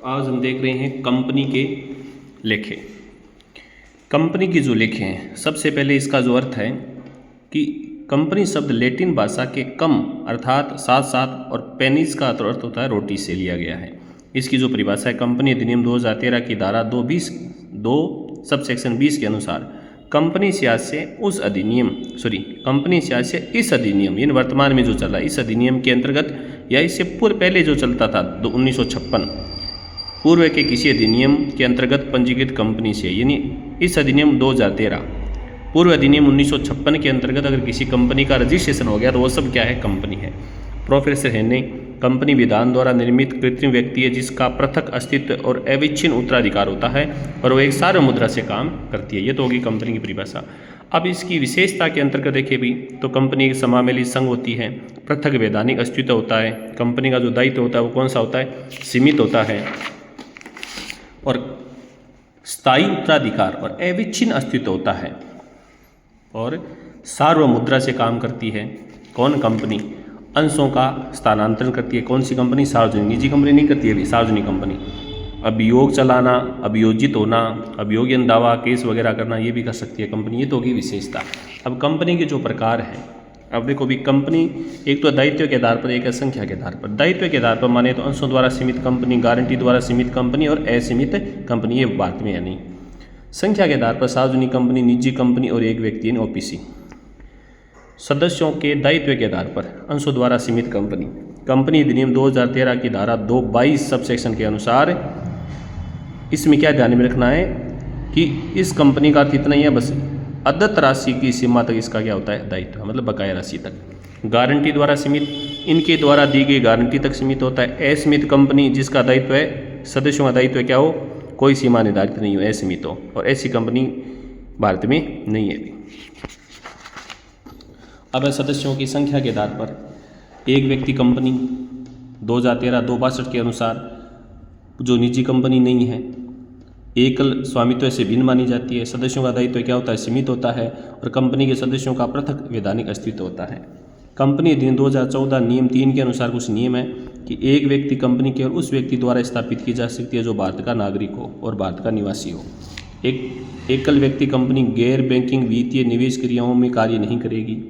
आज हम देख रहे हैं कंपनी के लेखे। कंपनी की जो लेखे हैं, सबसे पहले इसका जो अर्थ है कि कंपनी शब्द लैटिन भाषा के कम अर्थात साथ साथ और पेनिस का अर्थ होता है रोटी से लिया गया है। इसकी जो परिभाषा है, कंपनी अधिनियम 2013 की धारा 2 सबसेक्शन 20 के अनुसार कंपनी से इस अधिनियम यानी वर्तमान में जो चल रहा है इस अधिनियम के अंतर्गत या इससे पूर्व पहले जो चलता था 1956 पूर्व के किसी अधिनियम के अंतर्गत पंजीकृत कंपनी से, यानी इस अधिनियम 2013 पूर्व अधिनियम 1956 के अंतर्गत अगर किसी कंपनी का रजिस्ट्रेशन हो गया तो वो सब क्या है, कंपनी है। प्रोफेसर हेने, कंपनी विधान द्वारा निर्मित कृत्रिम व्यक्ति है जिसका पृथक अस्तित्व और अविच्छिन्न उत्तराधिकार होता है और वो एक सार्वभौम मुद्रा से काम करती है। ये तो होगी कंपनी की परिभाषा। अब इसकी विशेषता के अंतर्गत देखें भी तो कंपनी एक समावेली संघ होती है, पृथक वैधानिक अस्तित्व होता है, कंपनी का जो दायित्व होता है वो कौन सा होता है, सीमित होता है, और स्थायी उत्तराधिकार और अविच्छिन्न अस्तित्व होता है, और सार्वभौम मुद्रा से काम करती है। कौन कंपनी अंशों का स्थानांतरण करती है। कौन सी कंपनी, सार्वजनिक। निजी कंपनी नहीं करती है अभी, सार्वजनिक कंपनी। अभियोग चलाना, अभियोजित होना, अभियोजन दावा केस वगैरह करना, ये भी कर सकती है कंपनी। ये तो होगी विशेषता। अब कंपनी के जो प्रकार हैं, अब देखो भी कंपनी एक तो दायित्व के आधार पर, एक है संख्या के आधार पर। दायित्व के आधार पर माने तो अंशों द्वारा सीमित कंपनी, गारंटी द्वारा सीमित कंपनी और असीमित कंपनी, ये भारत में है नहीं। संख्या के आधार पर सार्वजनिक कंपनी, निजी कंपनी और एक व्यक्ति यानी ओपीसी। सदस्यों के दायित्व के आधार पर अंशों द्वारा सीमित कंपनी। कंपनी अधिनियम 2013 की धारा 222 सबसेक्शन के अनुसार इसमें क्या ध्यान में रखना है कि इस कंपनी का अर्थ इतना ही है, बस अदत्त राशि की सीमा तक इसका क्या होता है, दायित्व, मतलब बकाया राशि तक। गारंटी द्वारा सीमित, इनके द्वारा दी गई गारंटी तक सीमित होता है। असीमित कंपनी जिसका दायित्व है, सदस्यों का दायित्व क्या हो, कोई सीमा निर्धारित नहीं हो, असीमित हो, और ऐसी कंपनी भारत में नहीं है अभी। अब सदस्यों की संख्या के आधार पर एक व्यक्ति कंपनी 2013-262 के अनुसार जो निजी कंपनी नहीं है, एकल स्वामित्व से भिन्न मानी जाती है। सदस्यों का दायित्व क्या होता है, सीमित होता है, और कंपनी के सदस्यों का पृथक वैधानिक अस्तित्व होता है। कंपनी अधिनियम 2014 नियम 3 के अनुसार कुछ नियम है कि एक व्यक्ति कंपनी केवल उस व्यक्ति द्वारा स्थापित की जा सकती है जो भारत का नागरिक हो और भारत का निवासी हो। एक एकल व्यक्ति कंपनी गैर बैंकिंग वित्तीय निवेश क्रियाओं में कार्य नहीं करेगी।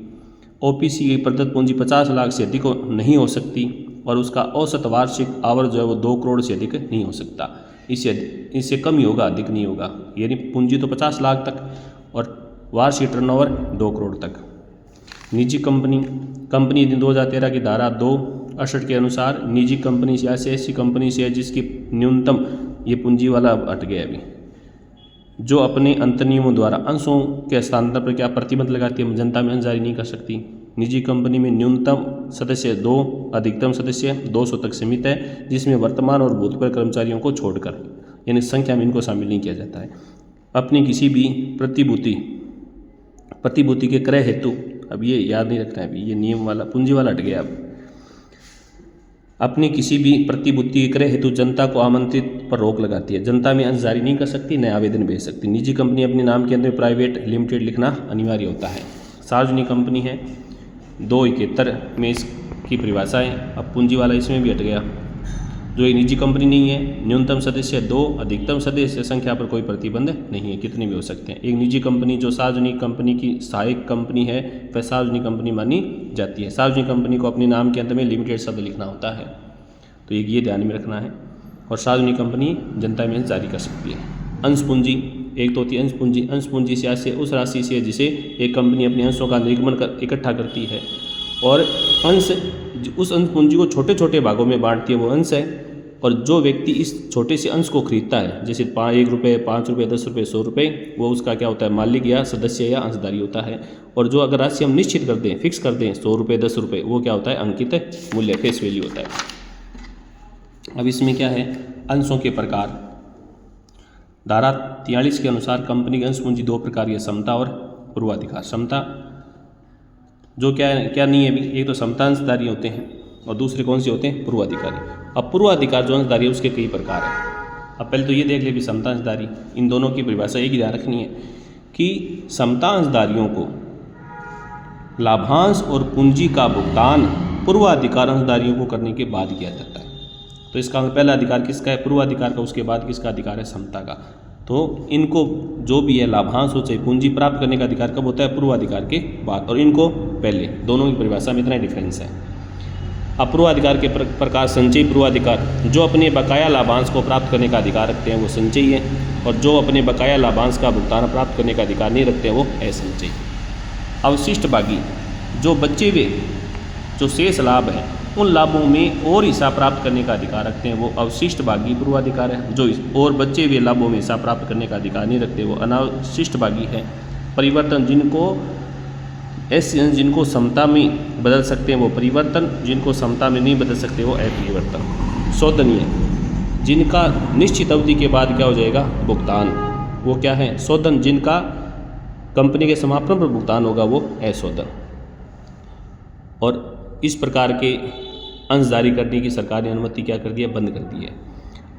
ओपीसी की प्रदत्त पूंजी 50 लाख से अधिक नहीं हो सकती, और उसका औसत वार्षिक आवर्त जो है वो 2 करोड़ से अधिक नहीं हो सकता। इससे कम ही होगा, अधिक नहीं होगा। यानी पूंजी तो 50 लाख तक और वार्षिक टर्नओवर 2 करोड़ तक। निजी कंपनी 2013 की धारा 268 के अनुसार निजी कंपनी से ऐसी कंपनी से है जिसकी न्यूनतम, ये पूंजी वाला हट गया अभी, जो अपने अंतर्नियमों द्वारा अंशों के हस्तांतरण पर क्या प्रतिबंध लगाती है, जनता में अंश जारी नहीं कर सकती। निजी कंपनी में न्यूनतम सदस्य 2, अधिकतम सदस्य 200 तक सीमित है, जिसमें वर्तमान और भूतपूर्व कर्मचारियों को छोड़कर, यानी संख्या में इनको शामिल नहीं किया जाता है। अपनी किसी भी प्रतिभूति के क्रय हेतु, अब ये याद नहीं रखना है, अभी ये नियम वाला पूंजी वाला हट गया। अब अपनी किसी भी प्रतिभूति के क्रय हेतु जनता को आमंत्रित पर रोक लगाती है। जनता में अंश जारी नहीं कर सकती, न आवेदन भेज सकती। निजी कंपनी अपने नाम के अंदर प्राइवेट लिमिटेड लिखना अनिवार्य होता है। सार्वजनिक कंपनी है 271 में इसकी परिभाषा है। अब पूंजी वाला इसमें भी हट गया। जो एक निजी कंपनी नहीं है, न्यूनतम सदस्य 2, अधिकतम सदस्य संख्या पर कोई प्रतिबंध नहीं है, कितने भी हो सकते हैं। एक निजी कंपनी जो सार्वजनिक कंपनी की सहायक कंपनी है वह सार्वजनिक कंपनी मानी जाती है। सार्वजनिक कंपनी को अपने नाम के अंत में लिमिटेड शब्द लिखना होता है, तो ये ध्यान में रखना है। और सार्वजनिक कंपनी जनता में जारी कर सकती है। अंश पूंजी एक तो होती है अंश पूंजी। अंश पूंजी से उस राशि से जिसे एक कंपनी अपने अंशों का निर्गमन कर इकट्ठा करती है, और अंश उस अंश पूंजी को छोटे छोटे भागों में बांटती है, वो अंश है। और जो व्यक्ति इस छोटे से अंश को खरीदता है, जैसे 1 रुपये, 5 रुपये, 10 रुपये, 100 रुपये, वो उसका क्या होता है, मालिक या सदस्य या अंशधारी होता है। और जो अगर राशि हम निश्चित कर दें, फिक्स कर दें 100 रुपये, 10 रुपये, वो क्या होता है, अंकित मूल्य, फेस वैल्यू होता है। अब इसमें क्या है, अंशों के प्रकार। धारा 43 के अनुसार कंपनी की अंश पूंजी 2 प्रकार की है, समता और पूर्वाधिकार। समता जो क्या नहीं है अभी, एक तो समता अंशधारी होते हैं और दूसरे कौन से होते हैं, पूर्वाधिकारी। अब पूर्वाधिकार जो अंशधारी है उसके कई प्रकार हैं। अब पहले तो ये देख ले भी समता अंशधारी, इन दोनों की परिभाषा एक ही ध्यान रखनी है कि समता अंशधारियों को लाभांश और पूंजी का भुगतान पूर्वाधिकार अंशधारियों को करने के बाद किया जाता है। तो इसका पहला अधिकार किसका है? पूर्वाधिकार का। उसके बाद किसका अधिकार है? समता का। तो इनको जो भी है लाभांश हो चाहे पूंजी प्राप्त करने का अधिकार कब होता है? पूर्वाधिकार के बाद, और इनको पहले। दोनों की परिभाषा में इतना डिफरेंस है। अपूर्वाधिकार के प्रकार संचयी पूर्वाधिकार, जो अपने बकाया लाभांश को प्राप्त करने का अधिकार रखते हैं वो संचयी है, और जो अपने बकाया लाभांश का भुगतान प्राप्त करने का अधिकार नहीं रखते हैं वो असंचयी। अवशिष्ट भागी, जो बचे हुए जो शेष लाभ है उन लाभों में और हिस्सा प्राप्त करने का अधिकार रखते हैं वो अवशिष्ट भागी पूर्वाधिकार है। जो और बचे हुए लाभों में हिस्सा प्राप्त करने का अधिकार नहीं रखते वो अनावशिष्ट भागी है। परिवर्तन, जिनको समता में बदल सकते हैं वो परिवर्तन, जिनको समता में नहीं बदल सकते वो अपरिवर्तन। शोधनीय, जिनका निश्चित अवधि के बाद क्या हो जाएगा? भुगतान, वो क्या है? शोधन। जिनका कंपनी के समापन पर भुगतान होगा वो अशोधन। और इस प्रकार के अंश जारी करने की सरकार ने अनुमति क्या कर दी है? बंद कर दी है।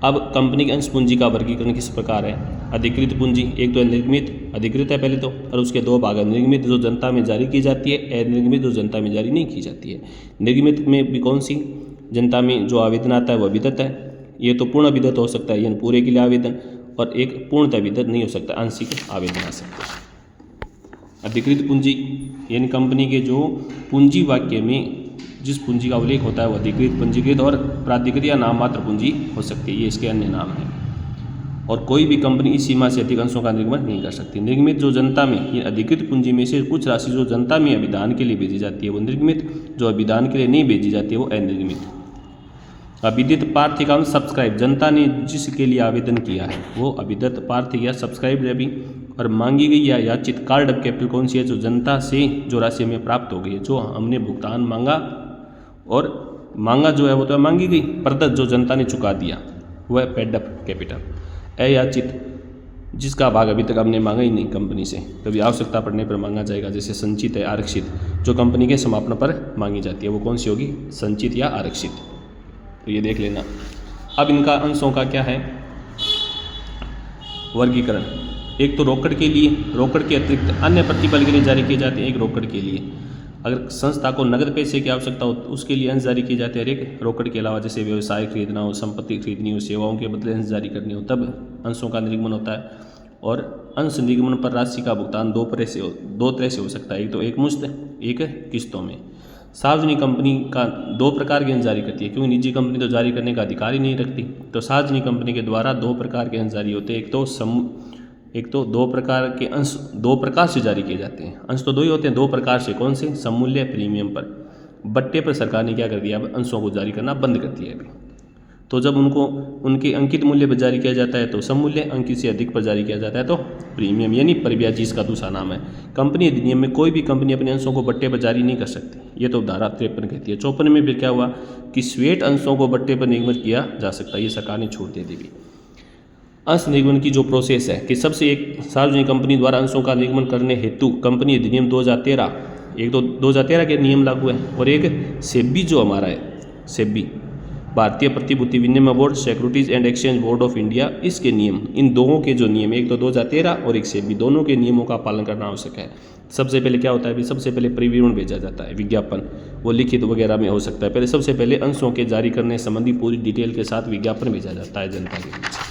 अब कंपनी के अंश पूंजी का वर्गीकरण किस प्रकार है? अधिकृत पूंजी, एक तो निर्गमित, अधिकृत है पहले तो, और उसके दो भाग है। निर्गमित जो जनता में जारी की जाती है, अनिर्गमित जो जनता में जारी नहीं की जाती है। निर्गमित में भी कौन सी? जनता में जो आवेदन आता है वह विदत है। ये तो पूर्ण विदत हो सकता है यानी पूरे के लिए आवेदन, और एक पूर्णतः विदत नहीं हो सकता, आंशिक आवेदन आ सकता है। अधिकृत पूंजी यानी कंपनी के जो पूंजी वाक्य में जिस पूंजी का उल्लेख होता है वो अधिकृत, पंजीकृत और प्राधिकृत या नाम मात्र पूंजी हो सकती है। ये इसके अन्य नाम हैं। और कोई भी कंपनी इस सीमा से अधिक अंशों का निर्गमन नहीं कर सकती। निर्गमित जो जनता में, ये अधिकृत पूंजी में से कुछ राशि जो जनता में अभिदान के लिए भेजी जाती है वो निर्गमित, जो अभिदान के लिए नहीं भेजी जाती है वो अनिर्गमित। अभिदित पार्थिक अंश सब्सक्राइब, जनता ने जिसके लिए आवेदन किया है वो अभिदत्त पार्थिक या सब्सक्राइब रवि। और मांगी गई या याचित कार्ड ऑफ कैपिटल कौन सी है? जो जनता से जो राशि हमें प्राप्त हो गई है, जो हमने भुगतान मांगा, और मांगा जो है वो तो मांगी गई, प्रदत्त जो जनता ने चुका दिया वह है पेड अप कैपिटल। अयाचित, जिसका भाग अभी तक हमने मांगा ही नहीं कंपनी से, कभी आवश्यकता पड़ने पर मांगा जाएगा, जैसे संचित है। आरक्षित, जो कंपनी के समापन पर मांगी जाती है वो कौन सी होगी? संचित या आरक्षित। तो ये देख लेना। अब इनका अंशों का क्या है वर्गीकरण? एक तो रोकड़ के लिए, रोकड़ के अतिरिक्त अन्य प्रतिफल के लिए जारी किए जाते हैं। एक रोकड़ के लिए, अगर संस्था को नगद पैसे की आवश्यकता हो तो उसके लिए अंश जारी किए जाते हैं। एक रोकड़ के अलावा जैसे व्यवसाय खरीदना हो, संपत्ति खरीदनी हो, सेवाओं के बदले अंश जारी करनी हो, तब अंशों का निर्गमन होता है। और अंश निर्गमन पर राशि का भुगतान दो तरह से हो सकता है। एक तो एकमुश्त, एक किस्तों में। सार्वजनिक कंपनी का दो प्रकार के अंश जारी करती है, क्योंकि निजी कंपनी तो जारी करने का अधिकार ही नहीं रखती। तो सार्वजनिक कंपनी के द्वारा दो प्रकार के अंश जारी होते हैं। एक तो दो प्रकार के अंश दो प्रकार से जारी किए जाते हैं। अंश तो दो ही होते हैं, दो प्रकार से। कौन से? सममूल्य, प्रीमियम पर। बट्टे पर सरकार ने क्या कर दिया? अब अंशों को जारी करना बंद कर दिया है अभी। तो जब उनको उनके अंकित मूल्य पर जारी किया जाता है तो सममूल्य, अंकित से अधिक पर जारी किया जाता है तो प्रीमियम यानी परिब्याजी इसका दूसरा नाम है। कंपनी अधिनियम में कोई भी कंपनी अपने अंशों को बट्टे पर जारी नहीं कर सकती, ये तो धारा 53 कहती है। 54 में फिर क्या हुआ कि स्वेट अंशों को बट्टे पर निर्गमन किया जा सकता है, ये सरकार ने छूट दे दी। अंश निर्गमन की जो प्रोसेस है कि सबसे एक सार्वजनिक कंपनी द्वारा अंशों का निर्गमन करने हेतु कंपनी अधिनियम 2013, एक तो 2013 के नियम लागू है, और एक सेबी जो हमारा है, सेबी भारतीय प्रतिभूति विनिमय board, securities and exchange board of India, इसके नियम, इन दोनों के जो नियम, एक तो 2013 और एक सेबी, दोनों के नियमों का पालन करना आवश्यक है। सबसे पहले क्या होता है? सबसे पहले परिविवरण भेजा जाता है, विज्ञापन, वो लिखित वगैरह में हो सकता है। पहले सबसे पहले अंशों के जारी करने संबंधी पूरी डिटेल के साथ विज्ञापन भेजा जाता है जनता के बीच।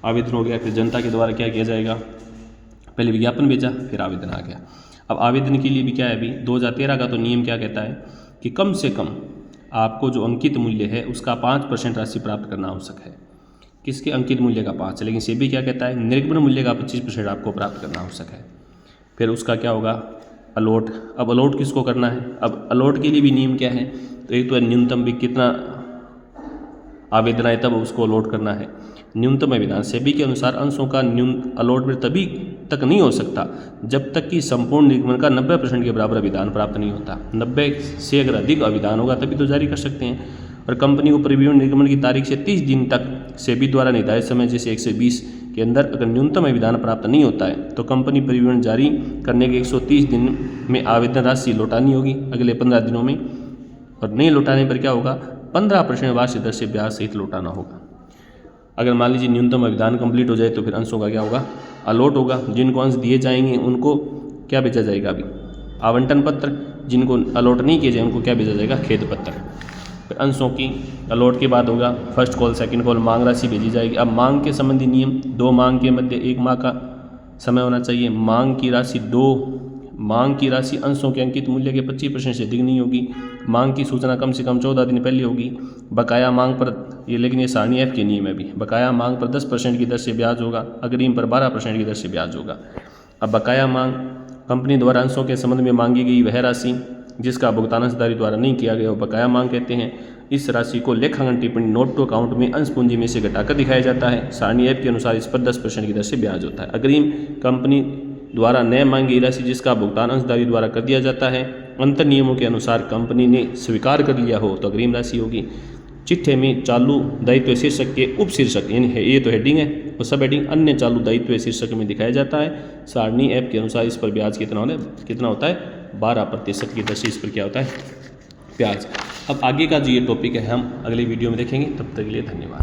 आवेदन हो गया, फिर जनता के द्वारा क्या किया जाएगा? पहले विज्ञापन भेजा, फिर आवेदन आ गया। अब आवेदन के लिए भी क्या है? अभी 2013 का तो नियम क्या कहता है कि कम से कम आपको जो अंकित मूल्य है उसका 5% राशि प्राप्त करना आवश्यक है। किसके? अंकित मूल्य का 5। लेकिन सेबी क्या कहता है? निर्गमन मूल्य का 25% आपको प्राप्त करना आवश्यक है। फिर उसका क्या होगा? अलॉट। अब अलॉट किसको करना है? अब अलॉट के लिए भी नियम क्या है? तो एक तो न्यूनतम भी कितना आवेदन आए तब उसको अलॉट करना है। न्यूनतम अभिदान सेबी के अनुसार अंशों का अलॉटमेंट तभी तक नहीं हो सकता जब तक कि संपूर्ण निर्गमन का 90% के बराबर अभिदान प्राप्त नहीं होता। 90 से अगर अधिक अभिदान होगा तभी तो जारी कर सकते हैं। और कंपनी को परिविवरण निर्गमन की तारीख से 30 दिन तक सेबी द्वारा निर्धारित समय जैसे 120 के अंदर अगर न्यूनतम अभिदान प्राप्त नहीं होता है तो कंपनी परिविवरण जारी करने के 130 दिन में आवेदन राशि लौटानी होगी अगले 15 दिनों में। और नहीं लौटाने पर क्या होगा? 15% वार्षिक दर से ब्याज सहित लौटाना होगा। अगर मान लीजिए न्यूनतम अभिदान कंप्लीट हो जाए तो फिर अंशों का क्या होगा? अलॉट होगा। जिनको अंश दिए जाएंगे उनको क्या भेजा जाएगा? अभी आवंटन पत्र। जिनको अलॉट नहीं किए जाए उनको क्या भेजा जाएगा? खेद पत्र। फिर अंशों की अलॉट के बाद होगा फर्स्ट कॉल सेकंड कॉल, मांग राशि भेजी जाएगी। अब मांग के संबंधी नियम, 2 मांग के मध्य 1 माह का समय होना चाहिए। मांग की राशि अंशों के अंकित मूल्य के 25% से अधिक नहीं होगी। मांग की सूचना कम से कम 14 दिन पहले होगी। बकाया मांग पर लेकिन ये सारणी F के नियम है भी, बकाया मांग पर 10% की दर से ब्याज होगा, अग्रिम पर 12% की दर से ब्याज होगा। अब बकाया मांग कंपनी द्वारा अंशों के संबंध में मांगी गई वह राशि जिसका भुगतान अंशधारी द्वारा नहीं किया गया वो बकाया मांग कहते हैं। इस राशि को लेखांकन टिप्पणी नोट टू अकाउंट में अंश पूंजी में से घटाकर दिखाया जाता है। सारणी F के अनुसार इस पर 10% की दर से ब्याज होता है। अग्रिम कंपनी द्वारा न मांगी गई राशि जिसका भुगतान अंशधारी द्वारा कर दिया जाता है, अंतर नियमों के अनुसार कंपनी ने स्वीकार कर लिया हो तो अग्रिम राशि होगी। चिट्ठे में चालू दायित्व शीर्षक के उप शीर्षक यानी ये तो हेडिंग है और सब हेडिंग अन्य चालू दायित्व शीर्षक में दिखाया जाता है। सारणी F के अनुसार इस पर ब्याज कितना होता है 12% की दर से इस पर क्या होता है ब्याज। अब आगे का जो ये टॉपिक है हम अगले वीडियो में देखेंगे, तब तक के लिए धन्यवाद।